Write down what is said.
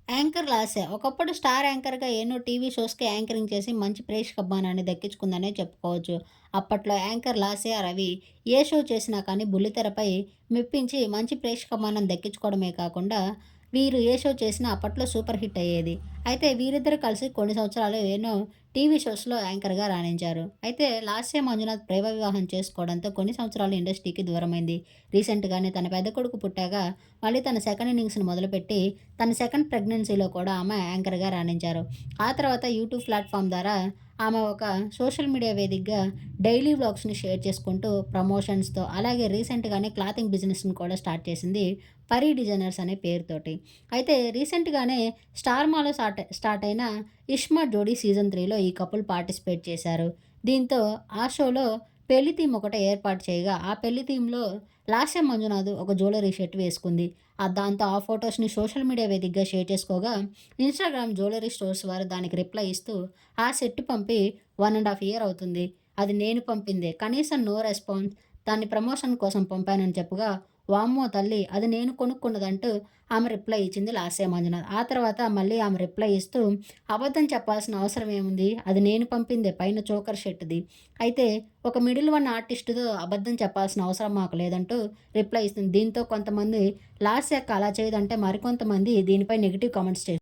Anchor Lasya ఒకప్పుడు star యాంకర్‌గా ఎన్నో TV షోస్‌కి anchoring చేసి మంచి ప్రేక్షకాభిమానాన్ని దక్కించుకుందనే చెప్పుకోవచ్చు. అప్పట్లో యాంకర్ లాస్య రవి ఏ షో చేసినా కానీ బుల్లితెరపై మెప్పించి మంచి ప్రేక్షకాభిమానం దక్కించుకోవడమే కాకుండా వీరు ఏ షో చేసినా అప్పట్లో సూపర్ హిట్ అయ్యేది. అయితే వీరిద్దరూ కలిసి కొన్ని సంవత్సరాలు ఎన్నో టీవీ షోస్‌లో యాంకర్‌గా రాణించారు. అయితే లాస్య మంజునాథ్ ప్రేమ వివాహం చేసుకోవడంతో కొన్ని సంవత్సరాలు ఇండస్ట్రీకి దూరమైంది. రీసెంట్‌గానే తన పెద్ద కొడుకు పుట్టాక మళ్ళీ తన సెకండ్ ఇన్నింగ్స్‌ని మొదలుపెట్టి తన సెకండ్ ప్రెగ్నెన్సీలో కూడా ఆమె యాంకర్‌గా రాణించారు. ఆ తర్వాత యూట్యూబ్ ప్లాట్‌ఫార్మ్ ద్వారా ఆమె ఒక సోషల్ మీడియా వేదికగా డైలీ వ్లాగ్స్‌ని షేర్ చేసుకుంటూ ప్రమోషన్స్‌తో అలాగే రీసెంట్‌గానే క్లాతింగ్ బిజినెస్‌ని కూడా స్టార్ట్ చేసింది. పరి డిజైనర్స్ అనే పేరుతోటి. అయితే రీసెంట్‌గానే స్టార్ మాలో స్టార్ట్ అయిన 'ఇష్మా' జోడీ సీజన్ 3లో ఈ కపుల్ పార్టిసిపేట్ చేశారు. దీంతో ఆ షోలో పెళ్లి థీమ్ ఒకటి ఏర్పాటు చేయగా, ఆ పెళ్లి థీమ్‌లో లాస్య మంజునాథ్ ఒక జ్యువెలరీ సెట్ వేసుకుంది. దాంతో ఆ ఫోటోస్‌ని సోషల్ మీడియా వేదికగా షేర్ చేసుకోగా, ఇన్‌స్టాగ్రామ్ జ్యువెలరీ స్టోర్స్ వారు దానికి రిప్లై ఇస్తూ, "ఆ సెట్ పంపి 1 ½ ఇయర్ అవుతుంది. అది నేను పంపిందే. కనీసం నో రెస్పాన్స్. దాన్ని ప్రమోషన్ కోసం పంపానని" చెప్పగా, వామ్మో తల్లి! అది నేను కొనుక్కున్నదంటూ ఆమె రిప్లై ఇచ్చింది లాస్య మంజునాథ్. ఆ తర్వాత మళ్ళీ ఆమె రిప్లై ఇస్తూ, "అబద్ధం చెప్పాల్సిన అవసరం ఏముంది? అది నేను పంపిందే పైన చోకర్ షర్ట్‌ది. అయితే ఒక మిడిల్ వన్ ఆర్టిస్ట్‌తో అబద్ధం చెప్పాల్సిన అవసరం మాకు లేదంటూ రిప్లై ఇస్తుంది. దీంతో కొంతమంది లాస్య అక్క అలా చేయదంటే మరికొంతమంది దీనిపై నెగెటివ్ కామెంట్స్